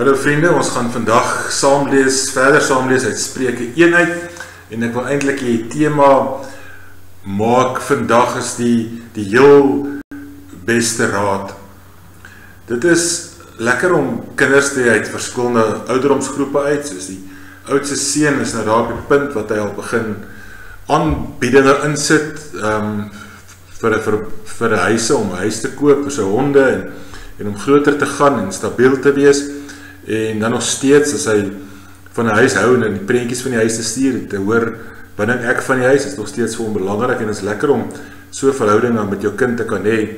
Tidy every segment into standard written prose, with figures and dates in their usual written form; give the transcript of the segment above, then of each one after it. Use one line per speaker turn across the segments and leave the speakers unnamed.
Hallo vriende, ons gaan vandag verder saamlees uit Spreuke 1 uit en ek wil eintlik die tema maak vandag is die heel beste raad. Dit is lekker om kinders te hê uit verskillende ouderdomsgroepe uit, soos die oudste seun is nou daar op die punt wat hy al begin aanbiedinge insit vir 'n huise om 'n huis te koop vir sy honde en om groter te gaan en stabiel te wees. En dan nog steeds as hy van 'n huis hou en die prentjies van die huis te stuur, te hoor binne ek van die huis is nog steeds vir hom belangrik en is lekker om so 'n verhouding dan met jou kind te kan hê.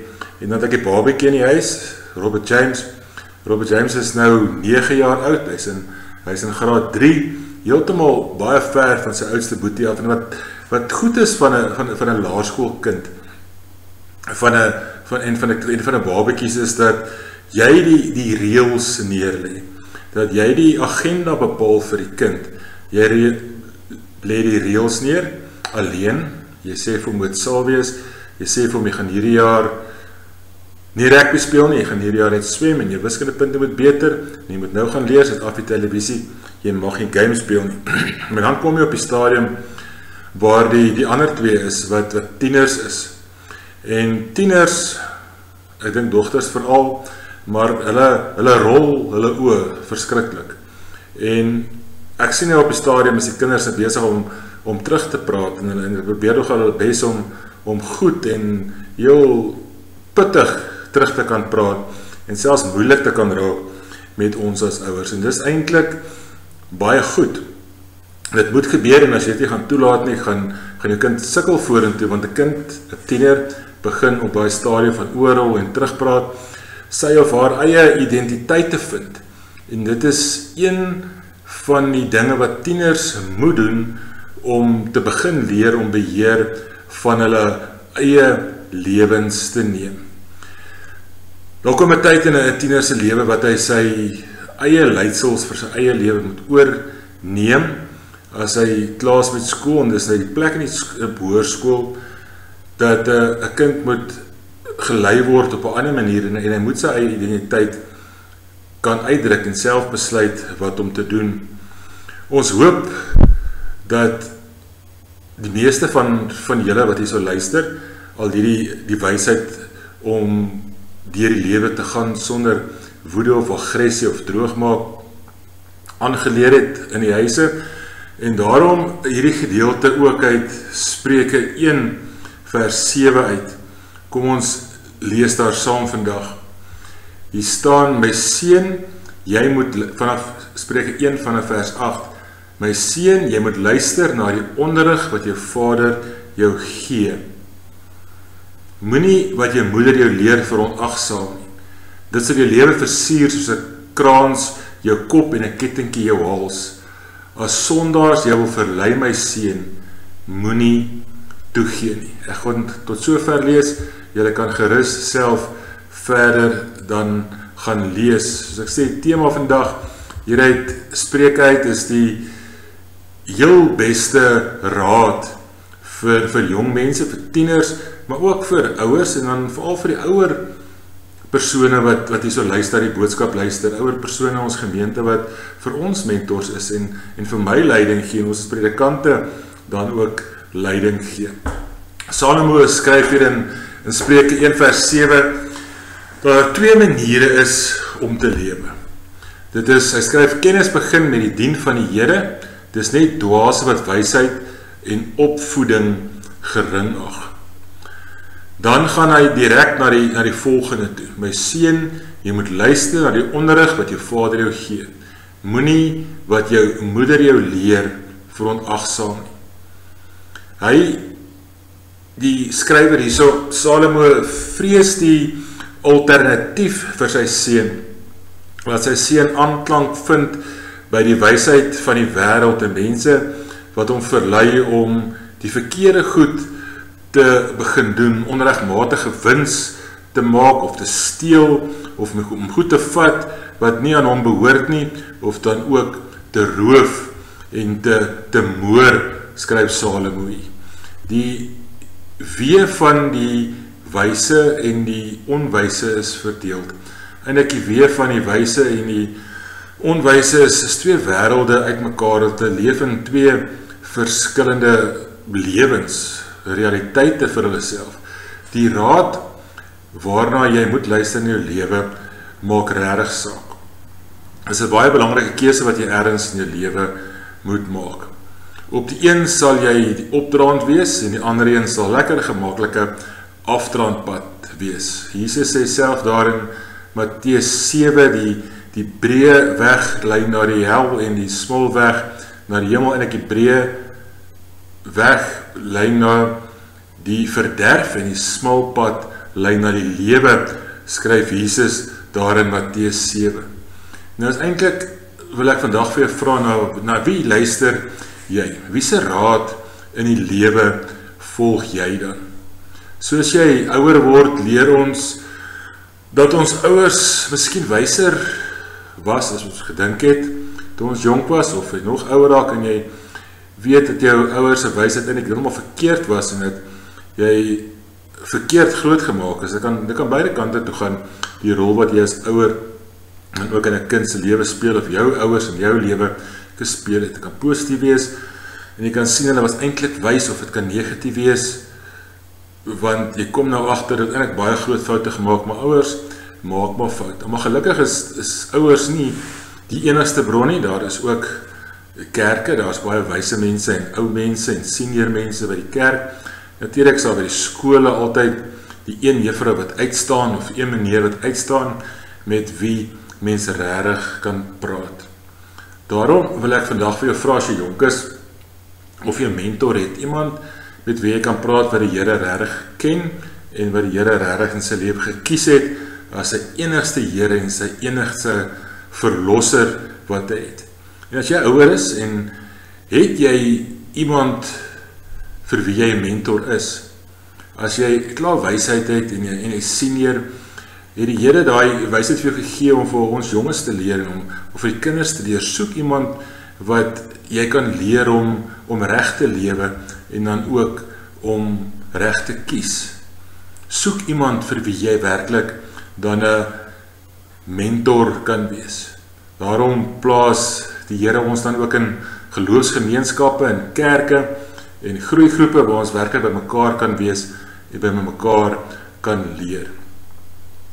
En dan het ek die babatjie in die huis, Robert James. Robert James is nou 9 jaar oud, hy's in graad 3, heeltemal baie ver van sy oudste boetie af. En wat goed is van 'n laerskoolkind, van 'n babatjies is dat jy die reëls neerlê. Dat jy die agenda bepaal vir die kind. Jy lê die reëls neer alleen. Jy sê vir hom moet sal wees. Jy sê vir hom jy gaan hierdie jaar nie rugby speel nie, jy gaan hierdie jaar net swem en jou wiskundepunte moet beter. En jy moet nou gaan leer, sit af die televisie. Jy mag nie game speel nie. Maar dan kom jy op die stadium waar die ander twee is wat tieners is. En tieners, ek dink dogters veral, maar hulle rol hulle oë verskriklik. En ek sien nou op die stadium is die kinders besig om terug te praat en hulle probeer nog hulle bes om goed en heel pittig terug te kan praat en selfs moeilik te kan raak met ons as ouers. En dis eintlik baie goed. Dit moet gebeur en as jy dit nie gaan toelaat nie, gaan jou kind sukkel vorentoe, want 'n kind, 'n tiener, begin op daai stadium van oorrol en terugpraat, sy of haar eie identiteit te vind. En dit is een van die dinge wat tieners moet doen om te begin leer om beheer van hulle eie lewens te neem. Daar kom 'n tyd in 'n tiener se lewe wat hy sy eie leiersels vir sy eie lewe moet oorneem. As hy klaar is met skool en dis nou die plek in die hoërskool dat 'n kind moet gelei word op 'n ander manier en hy moet sy eie identiteit kan uitdruk en self besluit wat om te doen. Ons hoop dat die meeste van julle wat hier sou luister, al die wysheid om deur die lewe te gaan sonder woede of aggressie of droogmaak aangeleer het in die huise. En daarom hierdie gedeelte ook uit Spreuke 1 vers 7 uit. Kom ons lees daar saam vandag. Hier staan, my seun, jy moet, vanaf Spreuke 1 vanaf vers 8, my seun, jy moet luister na die onderrig wat jou vader jou gee. Moenie wat jou moeder jou leer veronagsaam nie. Dit sal jou lewe versier soos 'n kraans jou kop en 'n kettingkie jou hals. As sondaars jy wil verlei my seun, moenie toegee nie. Ek gaan tot sover lees. Julle kan gerus self verder dan gaan lees. Soos ek sê, die tema vandag hieruit Spreuke uit is die heel beste raad vir jong mense, vir tieners, maar ook vir ouers en dan veral vir die ouer persone wat hier so luister, die boodskap luister, ouer persone in ons gemeente wat vir ons mentors is en vir my leiding gee en ons as predikante dan ook leiding gee. Salomo skryf hier in Spreuke 1 vers 7 dat daar 2 maniere is om te lewe. Dit is, hy skryf, kennis begin met die dien van die Here, dis net dwaase wat wysheid en opvoeding gering ag. Dan gaan hy direk na die volgende toe. My seun, jy moet luister na die onderrig wat jou vader jou gee. Moenie wat jou moeder jou leer veronagsaam nie. Die skrywer hierso, Salomo, vrees die alternatief vir sy seun. Wat sy seun aanklank vind by die wysheid van die wêreld en mense wat hom verlei om die verkeerde goed te begin doen, onregmatige wins te maak of te steel of om goed te vat wat nie aan hom behoort nie of dan ook te roof en te moor, skryf Salomo. Die weë van die wyse en die onwyse is verdeeld. En ek die weë van die wyse en die Onwyse is twee wêrelde uitmekaar, dat hulle leef in twee verskillende lewens, realiteite vir hulle self. Die raad waarna jy moet luister in jou lewe, maak regtig saak. Dit is 'n baie belangrike keuse wat jy ergens in jou lewe moet maak. Op die een sal jy die opdraand wees, en die ander een sal lekker gemaklike afdraandpad wees. Jesus sê self daar in Matteus 7, die breë weg lei na die hel en die smal weg na die hemel, en die breë weg lei na die verderf en die smal pad lei na die lewe, skryf Jesus daar in Matteus 7. Nou is eintlik, wil ek vandag vir jou vra, na wie luister jy? Wie se raad in die lewe volg jy dan? Soos jy ouer word, leer ons dat ons ouers miskien wyser was as ons gedink het toe ons jonk was, of jy nog ouer raak en jy weet dat jou ouers se wysheid eintlik heeltemal verkeerd was en dat jy verkeerd groot gemaak is. Dit kan beide kante toe gaan, die rol wat jy as ouer en ook in 'n kind se lewe speel, of jou ouers in jou lewe gespeel het. Dit kan positief wees en jy kan sien hulle was eintlik wys, of dit kan negatief wees, want jy kom nou agter dat eintlik baie groot foute gemaak, maar ouers maak maar foute. Maar gelukkig is ouers nie die enigste bron nie. Daar is ook kerke, daar is baie wyse mense en ou mense en senior mense by die kerk. Natuurlik sal by die skole altyd die een juffrou wat uitstaan, of een meneer wat uitstaan, met wie mense regtig kan praat. Daarom wil ek vandag vir jou vra, as jy jonk is, of jy 'n mentor het, iemand met wie jy kan praat wat die Here regtig ken, en wat die Here regtig in sy lewe gekies het, as sy enigste Here en sy enigste verlosser wat hy het. En as jy ouer is, en het jy iemand vir wie jy 'n mentor is, as jy klaar wysheid het, en jy senior, het die Here daai wysheid vir jou gegee om vir ons jonges te leer, en om vir die kinders te leer. Soek iemand wat jy kan leer om reg te lewe, en dan ook om reg te kies. Soek iemand vir wie jy werklik dan 'n mentor kan wees. Daarom plaas die Here ons dan ook in geloofsgemeenskappe, in kerke, en groeigroepe waar ons werklik by mekaar kan wees, en by mekaar kan leer.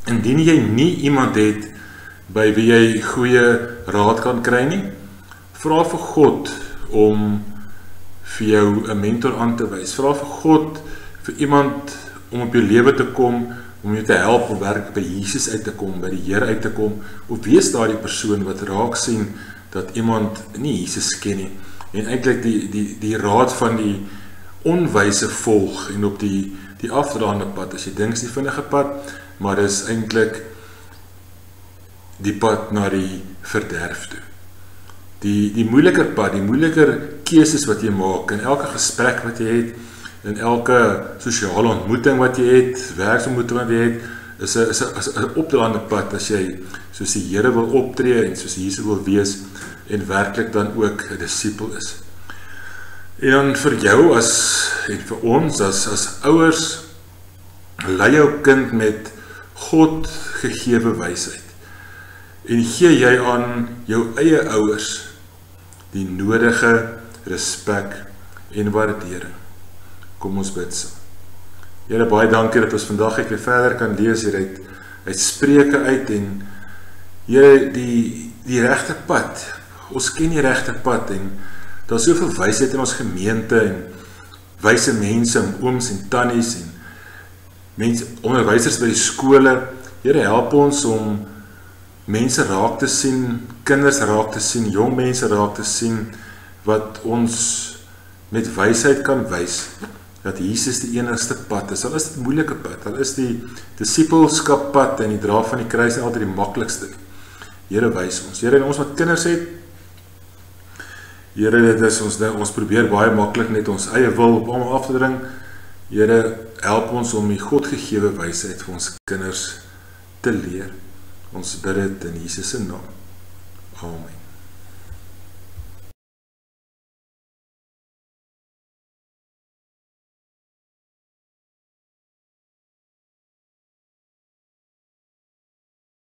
Indien jy nie iemand het by wie jy goeie raad kan kry nie, vra vir God om vir jou 'n mentor aan te wys. Vra vir God vir iemand om op jou lewe te kom, om jou te help om werk by Jesus uit te kom, by die Here uit te kom, of wees daar die persoon wat raak sien dat iemand nie Jesus ken nie, en eintlik die raad van die onwyse volg, en op die afdraande pad, as jy dink is die vinnige pad, maar is eintlik die pad na die verderf toe. Die moeiliker pad, die moeiliker keuses wat jy maak, in elke gesprek wat jy het, in elke sosiale ontmoeting wat jy het, werksontmoeting wat jy het, is 'n opdraande pad as jy soos die Here wil optree, en soos Jesus wil wees, en werklik dan ook 'n disipel is. En dan vir jou en vir ons as ouers, lei jou kind met God gegewe wysheid, en gee jy aan jou eie ouers die nodige respek en waardering. Kom ons bid saam. Here, baie dankie dat ons vandag weer verder kan lees hier uit Spreuke uit, en Here, die regte pad. Ons ken die regte pad, en daar is soveel wysheid in ons gemeente, en wyse mense, en ooms en tannies, en mense, onderwysers by die skole. Here, help ons om mense raak te sien, kinders raak te sien, jong mense raak te sien, wat ons met wysheid kan wys, dat Jesus die enigste pad is. Al is dit moeilike pad, al is die disipelskap pad en die dra van die kruis nie altyd die maklikste. Here, wys ons. Here, en ons wat kinders het, Here, dit is ons probeer baie maklik net ons eie wil op almal af te dring. Here, help ons om die Godgegewe wysheid vir ons kinders te leer. Ons bid dit in Jesus se naam. Amen.